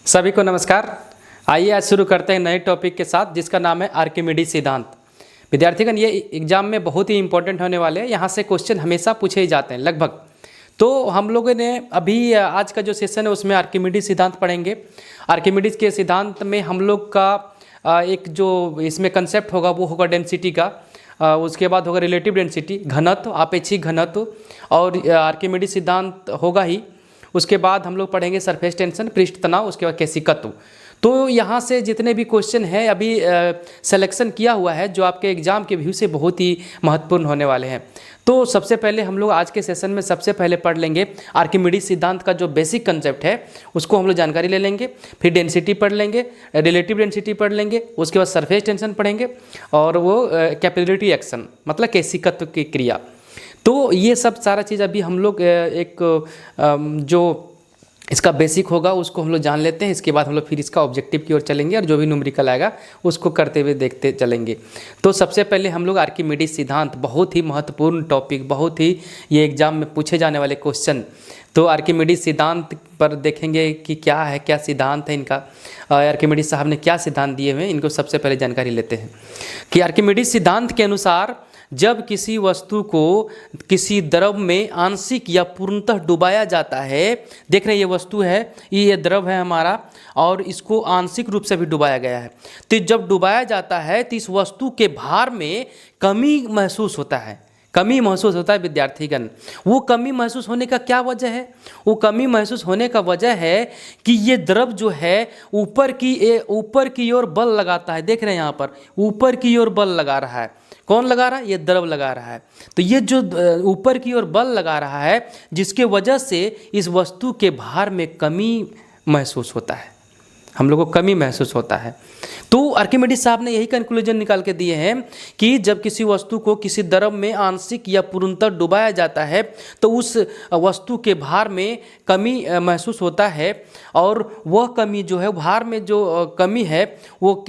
सभी को नमस्कार। आइए आज शुरू करते हैं नए टॉपिक के साथ जिसका नाम है आर्किमिडीज सिद्धांत। विद्यार्थीगण, ये एग्जाम में बहुत ही इंपॉर्टेंट होने वाले हैं। यहाँ से क्वेश्चन हमेशा पूछे ही जाते हैं लगभग। तो हम लोगों ने अभी आज का जो सेशन है उसमें आर्किमिडीज सिद्धांत पढ़ेंगे। आर्किमिडीज के सिद्धांत में हम लोग का एक जो इसमें कंसेप्ट होगा वो होगा डेंसिटी का। उसके बाद होगा रिलेटिव डेंसिटी, घनत्व, आपेक्षिक घनत्व और आर्किमिडीज सिद्धांत होगा ही। उसके बाद हम लोग पढ़ेंगे सरफेस टेंशन, पृष्ठ तनाव, उसके बाद केशिकत्व। तो यहाँ से जितने भी क्वेश्चन हैं अभी सिलेक्शन किया हुआ है जो आपके एग्जाम के व्यू से बहुत ही महत्वपूर्ण होने वाले हैं। तो सबसे पहले हम लोग आज के सेशन में सबसे पहले पढ़ लेंगे आर्किमिडीज सिद्धांत का जो बेसिक कंसेप्ट है उसको हम लोग जानकारी ले लेंगे। फिर डेंसिटी पढ़ लेंगे, रिलेटिव डेंसिटी पढ़ लेंगे, उसके बाद सरफेस टेंशन पढ़ेंगे और वो कैपिलरी एक्शन मतलब केशिकत्व की क्रिया। तो ये सब सारा चीज़ अभी हम लोग एक जो इसका बेसिक होगा उसको हम लोग जान लेते हैं। इसके बाद हम लोग फिर इसका ऑब्जेक्टिव की ओर चलेंगे और जो भी न्यूमेरिकल आएगा उसको करते हुए देखते चलेंगे। तो सबसे पहले हम लोग आर्किमिडीज सिद्धांत, बहुत ही महत्वपूर्ण टॉपिक, बहुत ही ये एग्जाम में पूछे जाने वाले क्वेश्चन। तो आर्किमिडीज सिद्धांत पर देखेंगे कि क्या है, क्या सिद्धांत है इनका, आर्किमिडीज साहब ने क्या सिद्धांत दिए हुए हैं, इनको सबसे पहले जानकारी लेते हैं कि आर्किमिडीज सिद्धांत के अनुसार जब किसी वस्तु को किसी द्रव में आंशिक या पूर्णतः डुबाया जाता है, देख रहे हैं ये वस्तु है, ये द्रव है हमारा और इसको आंशिक रूप से भी डुबाया गया है। तो जब डुबाया जाता है तो इस वस्तु के भार में कमी महसूस होता है, कमी महसूस होता है विद्यार्थीगण। वो कमी महसूस होने का क्या वजह है? वो कमी महसूस होने का वजह है कि ये द्रव जो है ऊपर की ओर बल लगाता है। देख रहे हैं यहाँ पर ऊपर की ओर बल लगा रहा है। कौन लगा रहा है? ये द्रव लगा रहा है। तो ये जो ऊपर की ओर बल लगा रहा है जिसके वजह से इस वस्तु के भार में कमी महसूस होता है, हम लोग को कमी महसूस होता है। तो आर्किमिडीज साहब ने यही कंक्लूजन निकाल के दिए हैं कि जब किसी वस्तु को किसी द्रव में आंशिक या पूर्णतः डुबाया जाता है तो उस वस्तु के भार में कमी महसूस होता है और वह कमी जो है, भार में जो कमी है वो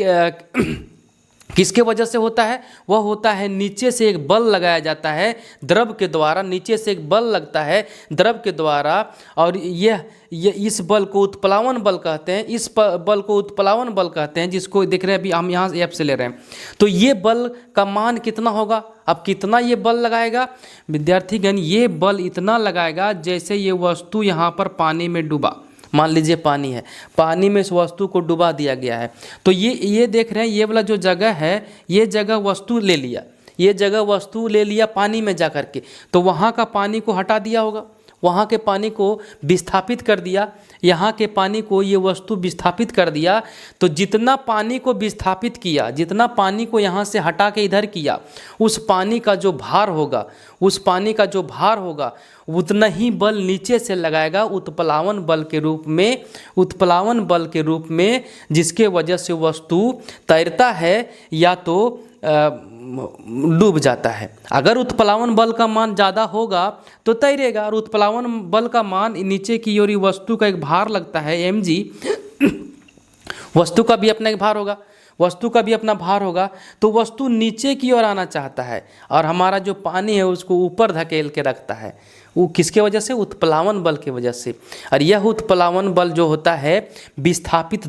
किसके वजह से होता है? वह होता है नीचे से एक बल लगाया जाता है द्रव के द्वारा, नीचे से एक बल लगता है द्रव के द्वारा और यह इस बल को उत्प्लावन बल कहते हैं। इस बल को उत्प्लावन बल कहते हैं, जिसको देख रहे हैं अभी हम यहाँ एफ से ले रहे हैं। तो ये बल का मान कितना होगा? अब कितना ये बल लगाएगा विद्यार्थीगण? ये बल इतना लगाएगा जैसे ये वस्तु यहाँ पर पानी में डूबा, मान लीजिए पानी है, पानी में इस वस्तु को डुबा दिया गया है। तो ये देख रहे हैं ये वाला जो जगह है, ये जगह वस्तु ले लिया, ये जगह वस्तु ले लिया पानी में जा कर के, तो वहाँ का पानी को हटा दिया होगा, वहाँ के पानी को विस्थापित कर दिया, यहाँ के पानी को ये वस्तु विस्थापित कर दिया। तो जितना पानी को विस्थापित किया, जितना पानी को यहाँ से हटा के इधर किया, उस पानी का जो भार होगा, उस पानी का जो भार होगा उतना ही बल नीचे से लगाएगा उत्प्लावन बल के रूप में, उत्प्लावन बल के रूप में, जिसके वजह से वस्तु तैरता है या तो डूब जाता है। अगर उत्प्लावन बल का मान ज़्यादा होगा तो तैरेगा और उत्प्लावन बल का मान नीचे की ओर वस्तु का एक भार लगता है mg, वस्तु का भी अपना एक भार होगा, वस्तु का भी अपना भार होगा। तो वस्तु नीचे की ओर आना चाहता है और हमारा जो पानी है उसको ऊपर धकेल के रखता है। वो किसके वजह से? उत्प्लावन बल की वजह से। और यह उत्प्लावन बल जो होता है विस्थापित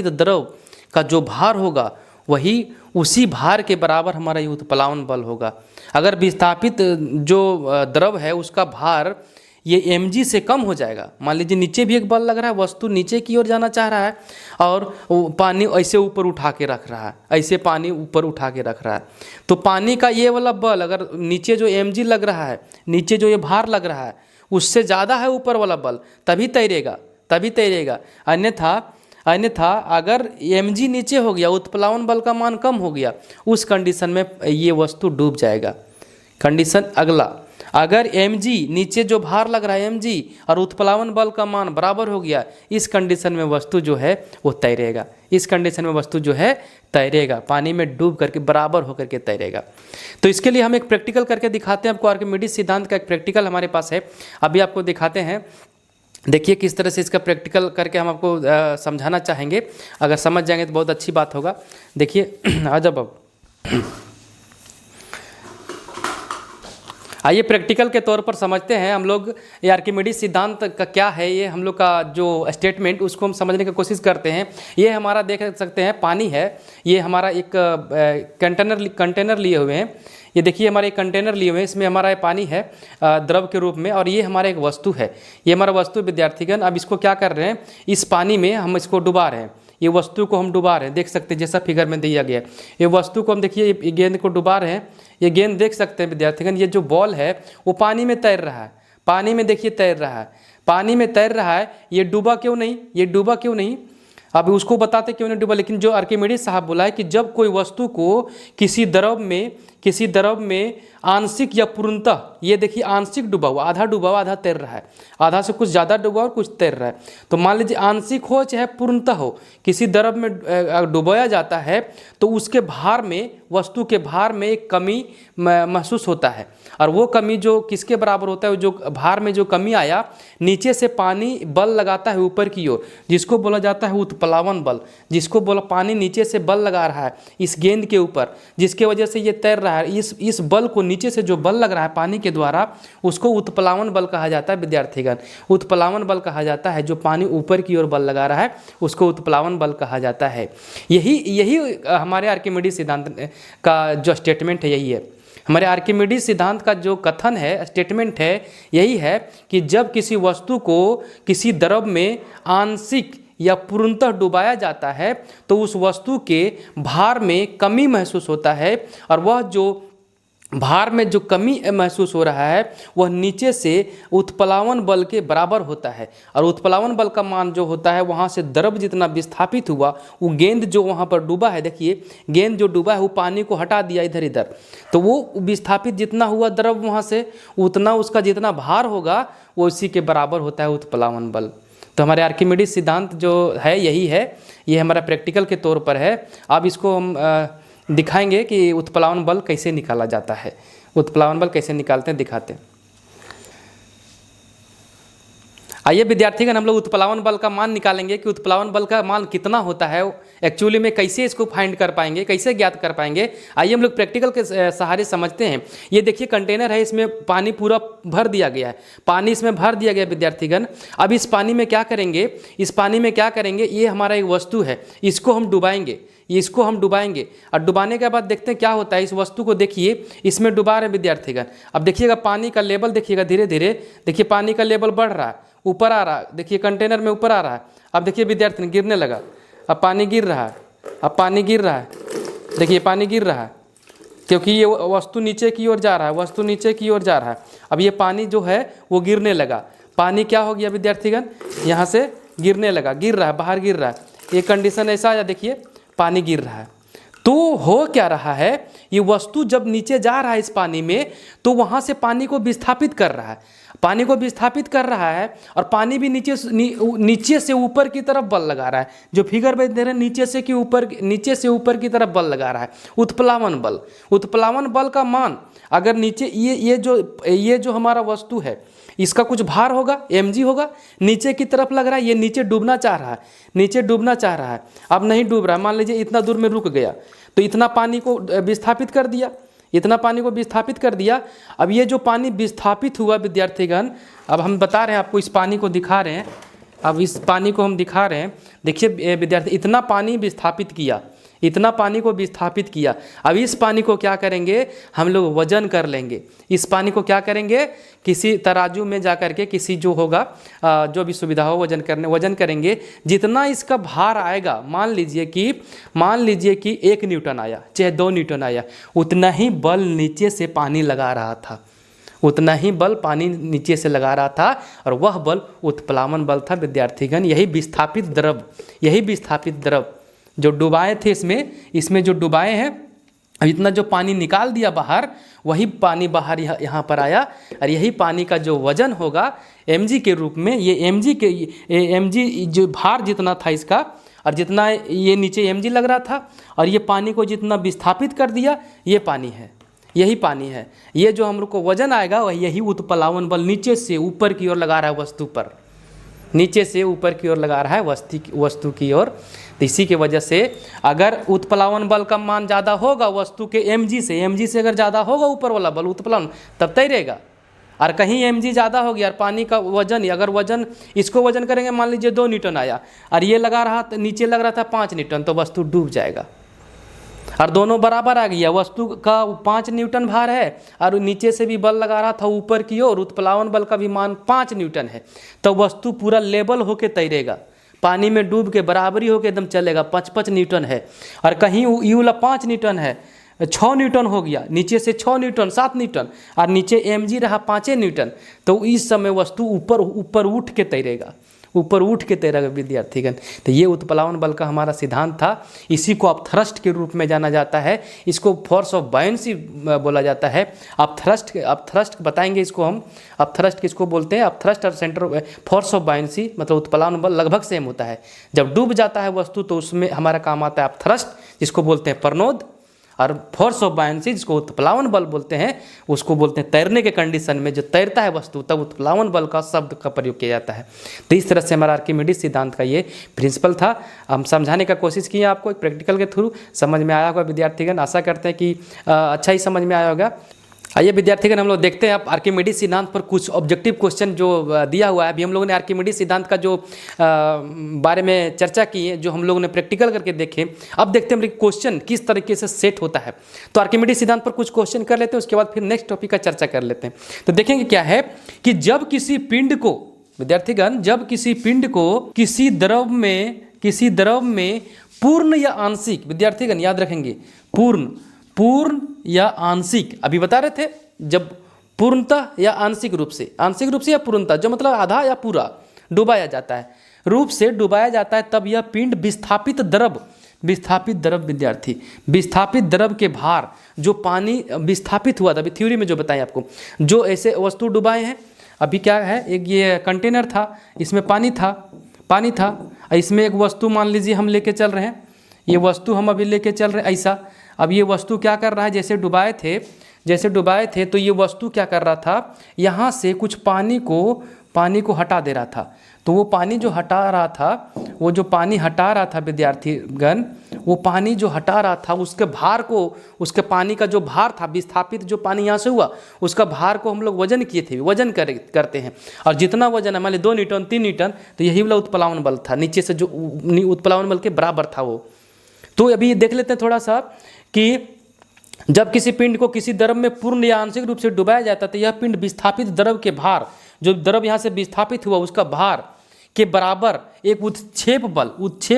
द्रव का जो भार होगा वही उसी भार के बराबर हमारा ये उत्प्लावन बल होगा। अगर विस्थापित जो द्रव है उसका भार ये mg से कम हो जाएगा, मान लीजिए नीचे भी एक बल लग रहा है, वस्तु नीचे की ओर जाना चाह रहा है और पानी ऐसे ऊपर उठा के रख रहा है, ऐसे पानी ऊपर उठा के रख रहा है, तो पानी का ये वाला बल अगर नीचे जो mg लग रहा है, नीचे जो ये भार लग रहा है उससे ज़्यादा है ऊपर वाला बल, तभी तैरेगा। अन्यथा अगर mg नीचे हो गया, उत्प्लावन बल का मान कम हो गया, उस कंडीशन में ये वस्तु डूब जाएगा। कंडीशन अगला, अगर mg नीचे जो भार लग रहा है mg और उत्प्लावन बल का मान बराबर हो गया, इस कंडीशन में वस्तु जो है वो तैरेगा। इस कंडीशन में वस्तु जो है तैरेगा, पानी में डूब करके बराबर होकर के तैरेगा। तो इसके लिए हम एक प्रैक्टिकल करके दिखाते हैं आपको। आर्किमिडीज सिद्धांत का एक प्रैक्टिकल हमारे पास है, अभी आपको दिखाते हैं। देखिए किस तरह से इसका प्रैक्टिकल करके हम आपको समझाना चाहेंगे। अगर समझ जाएंगे तो बहुत अच्छी बात होगा। देखिए आ जाओ अब आइए प्रैक्टिकल के तौर पर समझते हैं हम लोग ये आर्किमिडीज सिद्धांत का क्या है, ये हम लोग का जो स्टेटमेंट उसको हम समझने की कोशिश करते हैं। ये हमारा देख सकते हैं पानी है, ये हमारा एक कंटेनर लिए हुए हैं। ये देखिए हमारे एक कंटेनर लिए हुए हैं, इसमें हमारा पानी है द्रव के रूप में, और ये हमारा एक वस्तु है। ये हमारा वस्तु विद्यार्थीगण, अब इसको क्या कर रहे हैं, इस पानी में हम इसको डुबा रहे हैं। ये वस्तु को हम डुबा रहे हैं, देख सकते हैं जैसा फिगर में दिया गया। ये वस्तु को हम देखिए ये गेंद को डुबा रहे हैं। ये गेंद देख सकते हैं विद्यार्थीगण, ये जो बॉल है वो पानी में तैर रहा है। पानी में देखिए तैर रहा है, पानी में तैर रहा है। ये डूबा क्यों नहीं, ये डूबा क्यों नहीं, अब उसको बताते क्यों नहीं डूबा। लेकिन जो आर्किमिडीज साहब बोला है कि जब कोई वस्तु को किसी द्रव में आंशिक या पूर्णतः, ये देखिए आंशिक डूबा हुआ, आधा तैर रहा है, आधा से कुछ ज़्यादा डूबा और कुछ तैर रहा है। तो मान लीजिए आंशिक हो चाहे पूर्णतः हो, किसी द्रव में डुबाया जाता है तो उसके भार में, वस्तु के भार में एक कमी महसूस होता है। और वो कमी जो किसके बराबर होता है, जो भार में जो कमी आया, नीचे से पानी बल लगाता है ऊपर की ओर, जिसको बोला जाता है उत्प्लावन बल। जिसको बोला पानी नीचे से बल लगा रहा है इस गेंद के ऊपर, जिसके वजह से ये तैर रहा है। इस बल को, नीचे से जो बल लग रहा है पानी के द्वारा, उसको उत्प्लावन बल कहा जाता है विद्यार्थीगण। उत्प्लावन बल कहा जाता है, जो पानी ऊपर की ओर बल लगा रहा है उसको उत्प्लावन बल कहा जाता है। यही हमारे आर्किमिडीज सिद्धांत का जो स्टेटमेंट है, यही है हमारे आर्किमिडीज सिद्धांत का जो कथन है, स्टेटमेंट है, यही है कि जब किसी वस्तु को किसी द्रव में आंशिक या पूर्णतः डुबाया जाता है तो उस वस्तु के भार में कमी महसूस होता है, और वह जो भार में जो कमी महसूस हो रहा है वह नीचे से उत्प्लावन बल के बराबर होता है। और उत्प्लावन बल का मान जो होता है, वहाँ से द्रव जितना विस्थापित हुआ, वो गेंद जो वहाँ पर डूबा है, देखिए गेंद जो डूबा है वो पानी को हटा दिया इधर इधर, तो वो विस्थापित जितना हुआ द्रव वहाँ से, उतना उसका जितना भार होगा वो इसी के बराबर होता है उत्प्लावन बल। तो हमारे आर्किमिडीज सिद्धांत जो है यही है, ये हमारा प्रैक्टिकल के तौर पर है। अब इसको हम दिखाएंगे कि उत्प्लावन बल कैसे निकाला जाता है, उत्प्लावन बल कैसे निकालते हैं दिखाते हैं। आइए विद्यार्थीगण, हम लोग उत्प्लावन बल का मान निकालेंगे कि उत्प्लावन बल का मान कितना होता है एक्चुअली में, कैसे इसको फाइंड कर पाएंगे, कैसे ज्ञात कर पाएंगे। आइए हम लोग प्रैक्टिकल के सहारे समझते हैं। ये देखिए कंटेनर है, इसमें पानी पूरा भर दिया गया है, पानी इसमें भर दिया गया विद्यार्थीगण। अब इस पानी में क्या करेंगे, इस पानी में क्या करेंगे, ये हमारा एक वस्तु है, इसको हम डुबाएंगे, इसको हम डुबाएंगे। और डुबाने के बाद देखते हैं क्या होता है। इस वस्तु को देखिए, इसमें डुबा रहे विद्यार्थीगण। अब देखिएगा पानी का लेवल, देखिएगा धीरे धीरे, देखिए पानी का लेवल बढ़ रहा है, ऊपर आ रहा है, देखिए कंटेनर में ऊपर आ रहा है। अब देखिए विद्यार्थी गिरने लगा, अब पानी गिर रहा है, अब पानी गिर रहा है, देखिए पानी गिर रहा है, क्योंकि ये वस्तु नीचे की ओर जा रहा है, वस्तु नीचे की ओर जा रहा है। अब ये पानी जो है वो गिरने लगा, पानी क्या हो गया विद्यार्थीगण, यहाँ से गिरने लगा, गिर रहा है, बाहर गिर रहा है। ये कंडीशन ऐसा आया, देखिए पानी गिर रहा है। तो हो क्या रहा है, ये वस्तु जब नीचे जा रहा है इस पानी में, तो वहाँ से पानी को विस्थापित कर रहा है, पानी को विस्थापित कर रहा है, और पानी भी नीचे से ऊपर की तरफ बल लगा रहा है। जो फिगर में दे रहे हैं, नीचे से ऊपर की तरफ बल लगा रहा है, उत्प्लावन बल। उत्प्लावन बल का मान अगर नीचे ये जो हमारा वस्तु है, इसका कुछ भार होगा, mg होगा, नीचे की तरफ लग रहा है, ये नीचे डूबना चाह रहा है, नीचे डूबना चाह रहा है, अब नहीं डूब रहा है। मान लीजिए इतना दूर में रुक गया, तो इतना पानी को विस्थापित कर दिया, इतना पानी को विस्थापित कर दिया। अब ये जो पानी विस्थापित हुआ विद्यार्थीगण, अब हम बता रहे हैं आपको, इस पानी को दिखा रहे हैं, अब इस पानी को हम दिखा रहे हैं। देखिए विद्यार्थी, इतना पानी विस्थापित किया, इतना पानी को विस्थापित किया। अब इस पानी को क्या करेंगे, हम लोग वजन कर लेंगे। इस पानी को क्या करेंगे, किसी तराजू में जा कर के, किसी जो होगा जो भी सुविधा हो वजन करेंगे। जितना इसका भार आएगा, मान लीजिए कि 1 न्यूटन आया चाहे 2 न्यूटन आया, उतना ही बल नीचे से पानी लगा रहा था, उतना ही बल पानी नीचे से लगा रहा था, और वह बल उत्प्लावन बल था विद्यार्थीगण। यही विस्थापित द्रव जो डुबाए थे, इसमें जो डुबाए हैं, अब इतना जो पानी निकाल दिया बाहर, वही पानी बाहर यहाँ पर आया, और यही पानी का जो वजन होगा mg के रूप में, ये mg जो भार जितना था इसका, और जितना ये नीचे mg लग रहा था, और ये पानी को जितना विस्थापित कर दिया, ये पानी है, यही पानी है। ये जो हम लोग को वजन आएगा, वह यही उत्प्लावन बल नीचे से ऊपर की ओर लगा रहा है वस्तु पर। नीचे से ऊपर की ओर लगा रहा है वस्तु की ओर। तो इसी की वजह से अगर उत्प्लावन बल का मान ज़्यादा होगा वस्तु के mg से अगर ज़्यादा होगा ऊपर वाला बल उत्प्लावन, तब तैरेगा। और कहीं mg ज़्यादा हो गया और पानी का वजन, अगर वजन इसको वजन करेंगे, मान लीजिए 2 न्यूटन आया और ये लगा रहा नीचे लग रहा था 5 न्यूटन, तो वस्तु डूब जाएगा। और दोनों बराबर आ गया, वस्तु का 5 न्यूटन भार है और नीचे से भी बल लगा रहा था ऊपर की ओर, उत्प्लावन बल का भी मान 5 न्यूटन है, तो वस्तु पूरा लेवल होके तैरेगा, पानी में डूब के बराबरी होके एकदम चलेगा। 5 न्यूटन है और कहीं ये वाला 5 न्यूटन है, 6 न्यूटन हो गया, नीचे से 6 न्यूटन 7 न्यूटन और नीचे mg रहा 5 न्यूटन, तो इस समय वस्तु ऊपर उठ के तैरेगा, ऊपर उठ के तैरेगा विद्यार्थीगण। तो ये उत्प्लावन बल का हमारा सिद्धांत था। इसी को आप थ्रस्ट के रूप में जाना जाता है, इसको फोर्स ऑफ बायंसी बोला जाता है। आप थ्रस्ट बताएंगे इसको हम, आप थ्रस्ट किसको बोलते हैं? आप थ्रस्ट और सेंटर फोर्स ऑफ बायंसी मतलब उत्प्लावन बल लगभग सेम होता है। जब डूब जाता है वस्तु तो उसमें हमारा काम आता है आप थ्रस्ट, जिसको बोलते हैं प्रनोद, और फोर्स ऑफ बायंसी जिसको उत्प्लावन बल बोलते हैं, उसको बोलते हैं तैरने के कंडीशन में जो तैरता है वस्तु, तब उत्प्लावन बल का शब्द का प्रयोग किया जाता है। तो इस तरह से हमारा आर्किमिडीज सिद्धांत का ये प्रिंसिपल था। हम समझाने का कोशिश किए आपको एक प्रैक्टिकल के थ्रू, समझ में आया होगा विद्यार्थीगण, आशा करते हैं कि अच्छा ही समझ में आया होगा। आइए विद्यार्थीगण हम लोग देखते हैं आप आर्किमिडीज सिद्धांत पर कुछ ऑब्जेक्टिव क्वेश्चन जो दिया हुआ है। अभी हम लोगों ने आर्किमिडीज सिद्धांत का जो बारे में चर्चा की है, जो हम लोगों ने प्रैक्टिकल करके देखे, अब देखते हैं क्वेश्चन किस तरीके से सेट होता है। तो आर्किमिडीज सिद्धांत पर कुछ क्वेश्चन कर लेते हैं, उसके बाद फिर नेक्स्ट टॉपिक का चर्चा कर लेते हैं। तो देखेंगे क्या है कि जब किसी पिंड को, विद्यार्थीगण, जब किसी पिंड को किसी द्रव में पूर्ण या आंशिक, विद्यार्थीगण याद रखेंगे, पूर्ण या आंशिक, अभी बता रहे थे, जब पूर्णतः या आंशिक रूप से या पूर्णतः, जो मतलब आधा या पूरा डुबाया जाता है, रूप से डुबाया जाता है, तब यह पिंड विस्थापित द्रव विद्यार्थी, विस्थापित द्रव के भार, जो पानी विस्थापित हुआ था, अभी थ्योरी में जो बताएं आपको, जो ऐसे वस्तु डुबाए हैं, अभी क्या है, एक ये कंटेनर था, इसमें पानी था, इसमें एक वस्तु मान लीजिए हम लेके चल रहे हैं, ये वस्तु हम अभी लेके चल रहे हैं ऐसा। अब ये वस्तु क्या कर रहा है, जैसे डुबाए थे तो ये वस्तु क्या कर रहा था, यहाँ से कुछ पानी को हटा दे रहा था। तो वो पानी जो हटा रहा था विद्यार्थीगण, वो पानी जो हटा रहा था उसके भार को, उसके पानी का जो भार था, विस्थापित जो पानी यहाँ से हुआ, उसका भार को हम लोग वजन किए थे, वजन करते हैं, और जितना वजन है मान लीजिए 2 न्यूटन 3 न्यूटन, तो यही वाला उत्प्लावन बल था, नीचे से जो उत्प्लावन बल के बराबर था वो। तो अभी देख लेते हैं थोड़ा सा कि जब किसी पिंड को किसी द्रव में पूर्ण या आंशिक रूप से डुबाया जाता है, तो यह पिंड विस्थापित द्रव के भार, जो द्रव यहाँ से विस्थापित हुआ उसका भार के बराबर एक उत्क्षेप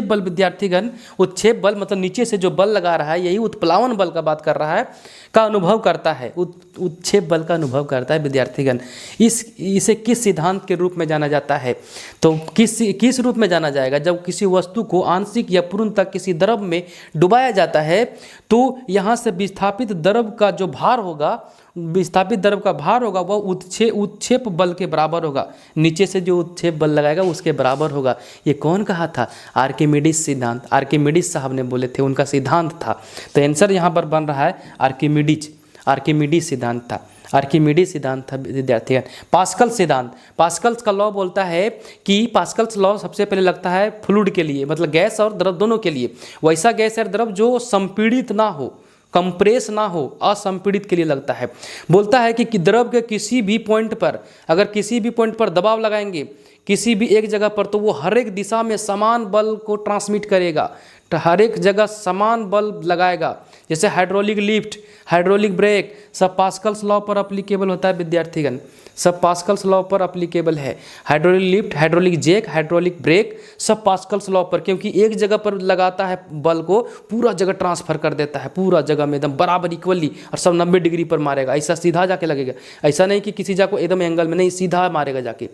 बल विद्यार्थीगण, उत्क्षेप बल मतलब नीचे से जो बल लगा रहा है, यही उत्प्लावन बल का बात कर रहा है, का अनुभव करता है, उत्क्षेप बल का अनुभव करता है विद्यार्थीगण। इसे किस सिद्धांत के रूप में जाना जाता है? तो किस रूप में जाना जाएगा? जब किसी वस्तु को आंशिक या पूर्ण तक किसी द्रव में डुबाया जाता है, तो यहाँ से विस्थापित द्रव का जो भार होगा, वह उत्क्षेप बल के बराबर होगा, नीचे से जो उत्क्षेप बल लगाएगा उसके बराबर होगा। ये कौन कहा था? आर्किमिडीज सिद्धांत, आर्किमिडीज साहब ने बोले थे, उनका सिद्धांत था। तो आंसर यहाँ पर बन रहा है आर्किमिडीज सिद्धांत था, आर्किमिडीज सिद्धांत था विद्यार्थी। पास्कल्स का लॉ बोलता है कि पास्कल्स लॉ सबसे पहले लगता है फ्लूइड के लिए, मतलब गैस और द्रव दोनों के लिए, वैसा गैस और द्रव जो संपीड़ित ना हो, कंप्रेस ना हो, असंपीड़ित के लिए लगता है। बोलता है कि द्रव के किसी भी पॉइंट पर, अगर किसी भी पॉइंट पर दबाव लगाएंगे किसी भी एक जगह पर, तो वो हर एक दिशा में समान बल को ट्रांसमिट करेगा, तो हर एक जगह समान बल लगाएगा। जैसे हाइड्रोलिक लिफ्ट, हाइड्रोलिक ब्रेक, सब पास्कल्स लॉ पर अप्लीकेबल होता है विद्यार्थीगण, सब पास्कल्स लॉ पर अप्लीकेबल है। Hydraulic lift, hydraulic jack, hydraulic brake, सब पास्कल्स लॉ पर, क्योंकि एक जगह पर लगाता है बल को, पूरा जगह ट्रांसफर कर देता है, पूरा जगह में एकदम बराबर इक्वली, और सब 90 डिग्री पर मारेगा, ऐसा सीधा जाके लगेगा। ऐसा नहीं कि किसी जगह को एकदम एंगल में, नहीं, सीधा मारेगा जाके,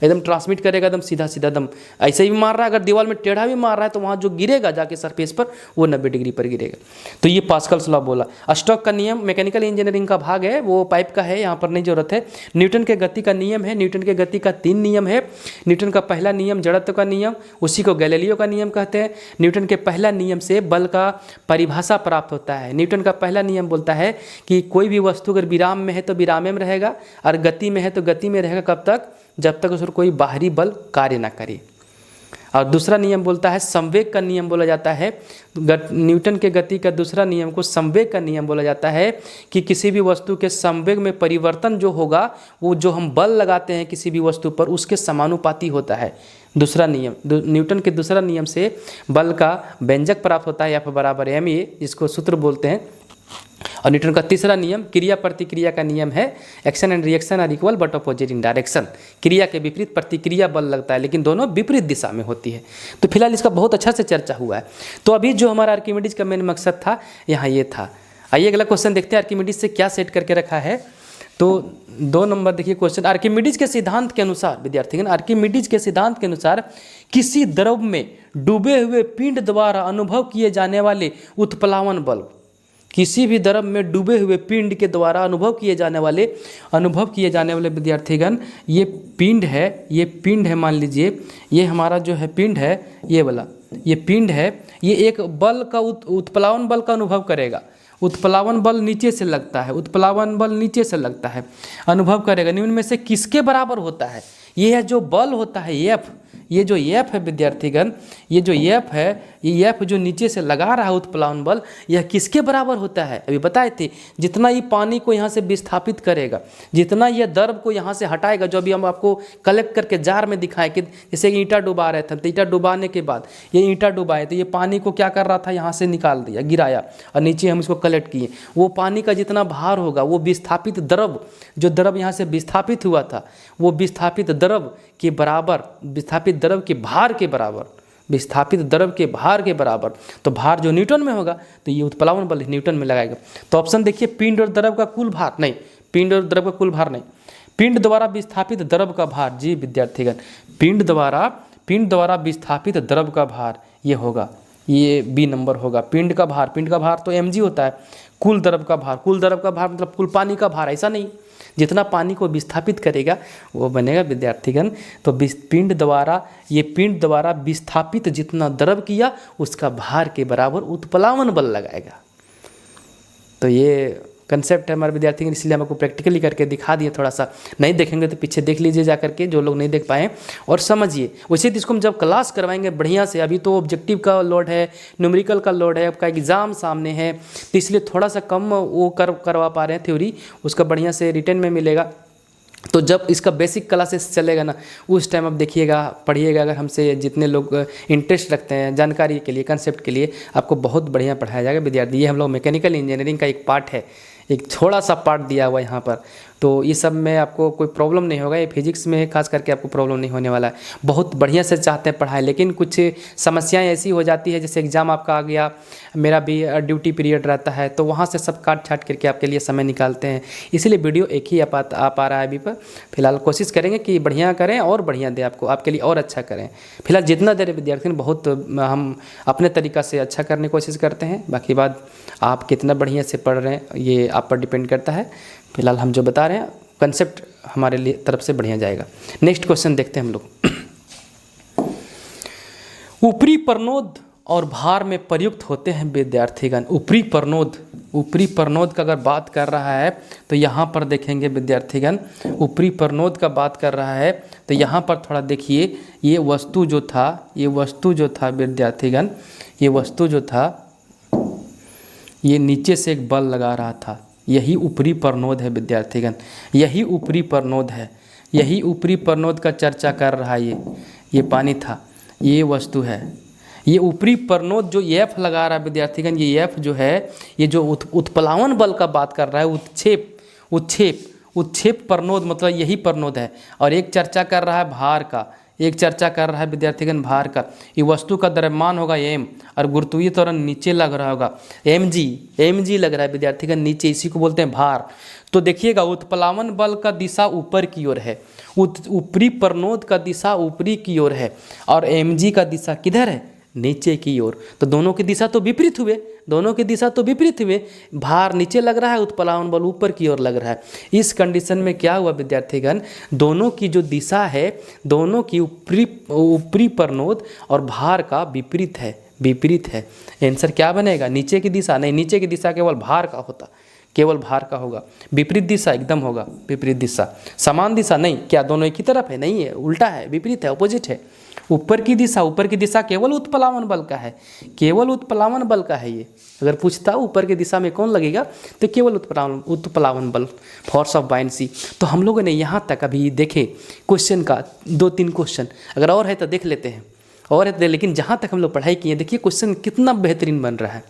एकदम ट्रांसमिट करेगा एकदम सीधा एकदम। ऐसे ही मार रहा है, अगर दीवार में टेढ़ा भी मार रहा है तो वहाँ जो गिरेगा जाके सरफेस पर, वो 90 डिग्री पर गिरेगा। तो ये पास्कल्स लॉ बोला। स्टोक्स का नियम मैकेनिकल इंजीनियरिंग का भाग है, वो पाइप का है, यहाँ पर नहीं जरूरत है। न्यूटन के गति का नियम है, न्यूटन के गति का 3 नियम है। न्यूटन का पहला नियम जड़त्व का नियम, उसी को गैलीलियो का नियम कहते हैं। न्यूटन के पहला नियम से बल का परिभाषा प्राप्त होता है। न्यूटन का पहला नियम बोलता है कि कोई भी वस्तु अगर विराम में है तो विराम में रहेगा, और गति में है तो गति में रहेगा। कब तक? जब तक उस पर कोई बाहरी बल कार्य ना करे। और दूसरा नियम बोलता है संवेग का नियम बोला जाता है। न्यूटन के गति का दूसरा नियम को संवेग का नियम बोला जाता है कि किसी भी वस्तु के संवेग में परिवर्तन जो होगा वो जो हम बल लगाते हैं किसी भी वस्तु पर उसके समानुपाती होता है। दूसरा नियम न्यूटन के दूसरा नियम से बल का व्यंजक प्राप्त होता है F बराबर ma, जिसको सूत्र बोलते हैं। और न्यूटन का तीसरा नियम क्रिया प्रतिक्रिया का नियम है action and reaction are equal but opposite in direction. क्रिया के विपरीत प्रतिक्रिया बल लगता है लेकिन दोनों विपरीत दिशा में होती है। तो फिलहाल इसका बहुत अच्छा से चर्चा हुआ है। तो अभी जो हमारा आर्किमिडीज का मेन मकसद था यहाँ ये था। आइए अगला क्वेश्चन देखते हैं आर्किमिडीज से क्या सेट करके रखा है। तो 2 नंबर देखिए क्वेश्चन, आर्किमिडीज के सिद्धांत के अनुसार विद्यार्थीगण, आर्किमिडीज के सिद्धांत के अनुसार किसी द्रव में डूबे हुए पिंड द्वारा अनुभव किए जाने वाले उत्प्लावन बल, किसी भी द्रव में डूबे हुए पिंड के द्वारा अनुभव किए जाने वाले विद्यार्थीगण, ये पिंड है, मान लीजिए ये हमारा जो है पिंड है, ये वाला ये पिंड है, ये एक बल का उत्प्लावन बल का अनुभव करेगा। उत्प्लावन बल नीचे से लगता है, अनुभव करेगा। निम्न में से किसके बराबर होता है? ये जो बल होता है F, ये जो F है विद्यार्थीगण, ये जो F है, ये F जो नीचे से लगा रहा है उत्प्लावन बल, यह किसके बराबर होता है? अभी बताए थे, जितना ये पानी को यहाँ से विस्थापित करेगा, जितना ये द्रव को यहाँ से हटाएगा, जो अभी हम आपको कलेक्ट करके जार में दिखाएं कि जैसे ईंटा डुबा रहे थे, तो ईंटा डुबाने के बाद ये ईंटा डुबाए तो ये पानी को क्या कर रहा था, यहाँ से निकाल दिया, गिराया और नीचे हम इसको कलेक्ट किए। वो पानी का जितना भार होगा वो विस्थापित द्रव, जो द्रव यहाँ से विस्थापित हुआ था, वो विस्थापित द्रव के बराबर, विस्थापित द्रव के भार के बराबर, विस्थापित द्रव के भार के बराबर। तो भार जो न्यूटन में होगा तो ये उत्प्लावन बल न्यूटन में लगाएगा। तो ऑप्शन देखिए, पिंड और द्रव का कुल भार नहीं, पिंड और द्रव का कुल भार नहीं, पिंड द्वारा विस्थापित द्रव का भार। जी विद्यार्थीगण, पिंड द्वारा विस्थापित द्रव का भार ये होगा, ये बी नंबर होगा। पिंड का भार तो mg होता है। कुल द्रव का भार मतलब कुल पानी का भार, ऐसा नहीं, जितना पानी को विस्थापित करेगा वो बनेगा विद्यार्थीगण। तो पिंड द्वारा विस्थापित जितना द्रव किया उसका भार के बराबर उत्प्लावन बल लगाएगा। तो ये कंसेप्ट है हमारे विद्यार्थी, इसलिए हम आपको प्रैक्टिकली करके दिखा दिए। थोड़ा सा नहीं देखेंगे तो पीछे देख लीजिए जा करके, जो लोग नहीं देख पाए, और समझिए। वैसे इसको हम जब क्लास करवाएंगे बढ़िया से, अभी तो ऑब्जेक्टिव का लोड है, न्यूमेरिकल का लोड है, आपका एग्ज़ाम सामने है, तो इसलिए थोड़ा सा कम वो करवा पा रहे हैं थ्योरी, उसका बढ़िया से रिटर्न में मिलेगा। तो जब इसका बेसिक क्लासेस चलेगा ना, उस टाइम आप देखिएगा, पढ़िएगा। अगर हमसे जितने लोग इंटरेस्ट रखते हैं जानकारी के लिए, कंसेप्ट के लिए, आपको बहुत बढ़िया पढ़ाया जाएगा विद्यार्थी। ये हम लोग मैकेनिकल इंजीनियरिंग का एक पार्ट है, एक थोड़ा सा पार्ट दिया हुआ है यहाँ पर। तो ये सब में आपको कोई प्रॉब्लम नहीं होगा, ये फिजिक्स में खास करके आपको प्रॉब्लम नहीं होने वाला है। बहुत बढ़िया से चाहते हैं पढ़ाएं, लेकिन कुछ समस्याएं ऐसी हो जाती है, जैसे एग्ज़ाम आपका आ गया, मेरा भी ड्यूटी पीरियड रहता है, तो वहाँ से सब काट छाट करके आपके लिए समय निकालते हैं। इसलिए वीडियो एक ही आ पा रहा है अभी पर। फिलहाल कोशिश करेंगे कि बढ़िया करें और बढ़िया दें आपको, आपके लिए और अच्छा करें। फिलहाल जितना देर विद्यार्थी बहुत हम अपने तरीक़ा से अच्छा करने की कोशिश करते हैं, बाकी बात आप कितना बढ़िया से पढ़ रहे हैं ये आप पर डिपेंड करता है। फिलहाल हम जो बता रहे हैं कंसेप्ट हमारे लिए तरफ से बढ़िया जाएगा। नेक्स्ट क्वेश्चन देखते हैं हम लोग। ऊपरी परनोद और भार में प्रयुक्त होते हैं विद्यार्थीगण। ऊपरी परनोद का अगर बात कर रहा है तो यहाँ पर देखेंगे विद्यार्थीगण, ऊपरी परनोद का बात कर रहा है तो यहाँ पर थोड़ा देखिए, ये वस्तु जो था विद्यार्थीगण, ये वस्तु जो था ये नीचे से एक बल लगा रहा था, यही ऊपरी परनोद है विद्यार्थीगण, यही ऊपरी परनोद का चर्चा कर रहा है। ये पानी था, ये वस्तु है, ये ऊपरी परनोद जो F लगा रहा है विद्यार्थीगण, ये F जो है, ये जो उत्प्लावन बल का बात कर रहा है, उत्क्षेप परनोद मतलब यही परनोद है। और एक चर्चा कर रहा है भार का, एक चर्चा कर रहा है विद्यार्थीगण भार का। ये वस्तु का द्रव्यमान होगा m और गुरुत्वीय त्वरण नीचे लग रहा होगा mg लग रहा है विद्यार्थीगण नीचे, इसी को बोलते हैं भार। तो देखिएगा उत्प्लावन बल का दिशा ऊपर की ओर है, ऊपरी परनोद का दिशा ऊपरी की ओर है और mg का दिशा किधर है, नीचे की ओर। तो दोनों की दिशा तो विपरीत हुए, भार नीचे लग रहा है, उत्प्लावन बल ऊपर की ओर लग रहा है। इस कंडीशन में क्या हुआ विद्यार्थीगण, दोनों की जो दिशा है, दोनों की ऊपरी परनोद और भार का विपरीत है। आंसर क्या बनेगा, नीचे की दिशा नहीं, नीचे की दिशा केवल भार का होता, केवल भार का होगा। विपरीत दिशा एकदम होगा विपरीत दिशा। समान दिशा नहीं, क्या दोनों एक ही तरफ है? नहीं है, उल्टा है, विपरीत है, ऑपोजिट है। ऊपर की दिशा केवल उत्प्लावन बल का है, केवल उत्प्लावन बल का है ये। अगर पूछता ऊपर की दिशा में कौन लगेगा तो केवल उत्प्लावन बल, फोर्स ऑफ बायनेंसी। तो हम लोगों ने यहाँ तक अभी देखे क्वेश्चन का 2-3 क्वेश्चन, अगर और है तो देख लेते हैं, और है तो, लेकिन जहाँ तक हम लोग पढ़ाई किए देखिए क्वेश्चन कितना बेहतरीन बन रहा है।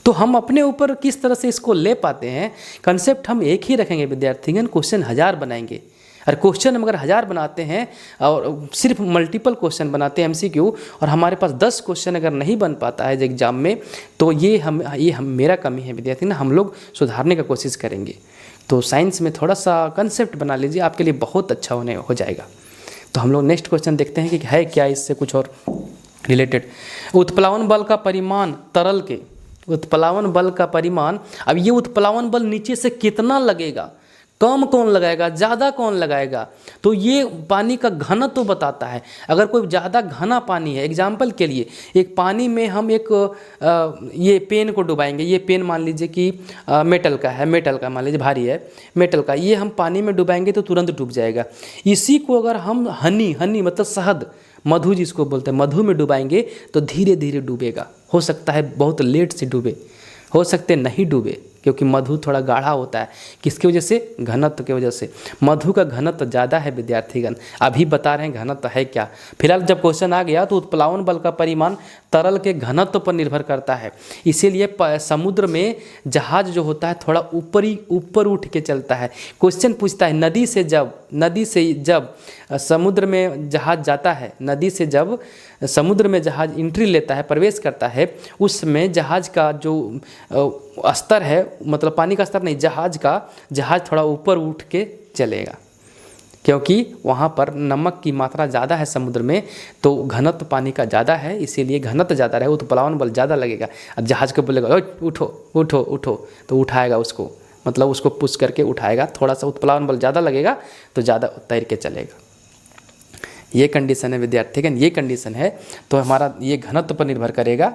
तो हम अपने ऊपर किस तरह से इसको ले पाते हैं, कंसेप्ट हम एक ही रखेंगे विद्यार्थीगण, क्वेश्चन 1000 बनाएंगे। और क्वेश्चन हम अगर 1000 बनाते हैं और सिर्फ मल्टीपल क्वेश्चन बनाते हैं MCQ, और हमारे पास 10 क्वेश्चन अगर नहीं बन पाता है एग्जाम में, तो ये हम मेरा कमी है विद्यार्थी ना, हम लोग सुधारने का कोशिश करेंगे। तो साइंस में थोड़ा सा कंसेप्ट बना लीजिए, आपके लिए बहुत अच्छा हो जाएगा। तो हम लोग नेक्स्ट क्वेश्चन देखते हैं कि है क्या इससे कुछ और रिलेटेड। उत्प्लावन बल का परिमाण तरल के, उत्प्लावन बल का परिमाण, अब ये उत्प्लावन बल नीचे से कितना लगेगा, कम कौन लगाएगा, ज़्यादा कौन लगाएगा, तो ये पानी का घनत्व तो बताता है। अगर कोई ज़्यादा घना पानी है, एग्जाम्पल के लिए एक पानी में हम एक ये पेन को डुबाएंगे, ये पेन मान लीजिए कि मेटल का है, मेटल का मान लीजिए भारी है, मेटल का, ये हम पानी में डुबाएंगे तो तुरंत डूब जाएगा। इसी को अगर हम हनी मतलब शहद, मधु जिसको बोलते हैं, मधु में डुबाएंगे तो धीरे धीरे डूबेगा। हो सकता है बहुत लेट से डूबे, हो सकते नहीं डूबे, क्योंकि मधु थोड़ा गाढ़ा होता है। किसकी वजह से? घनत्व की वजह से। मधु का घनत्व ज़्यादा है विद्यार्थीगण, अभी बता रहे हैं घनत्व है क्या। फिलहाल जब क्वेश्चन आ गया तो उत्प्लावन बल का परिमाण तरल के घनत्व पर निर्भर करता है। इसीलिए समुद्र में जहाज जो होता है थोड़ा ऊपर उठ के चलता है। क्वेश्चन पूछता है नदी से जब समुद्र में जहाज जाता है, नदी से जब समुद्र में जहाज एंट्री लेता है, प्रवेश करता है, उसमें जहाज का जो स्तर है, मतलब पानी का स्तर नहीं, जहाज थोड़ा ऊपर उठ के चलेगा, क्योंकि वहाँ पर नमक की मात्रा ज़्यादा है समुद्र में, तो घनत्व पानी का ज़्यादा है, इसीलिए घनत्व ज़्यादा रहे, उत्प्लावन बल ज़्यादा लगेगा। अब जहाज को बोलेगा उठो उठो उठो, तो उठाएगा उसको, मतलब उसको पुश करके उठाएगा। थोड़ा सा उत्प्लावन बल ज़्यादा लगेगा तो ज़्यादा तैर के चलेगा। ये कंडीशन है विद्यार्थीगण, ये कंडीशन है। तो हमारा ये घनत्व पर निर्भर करेगा।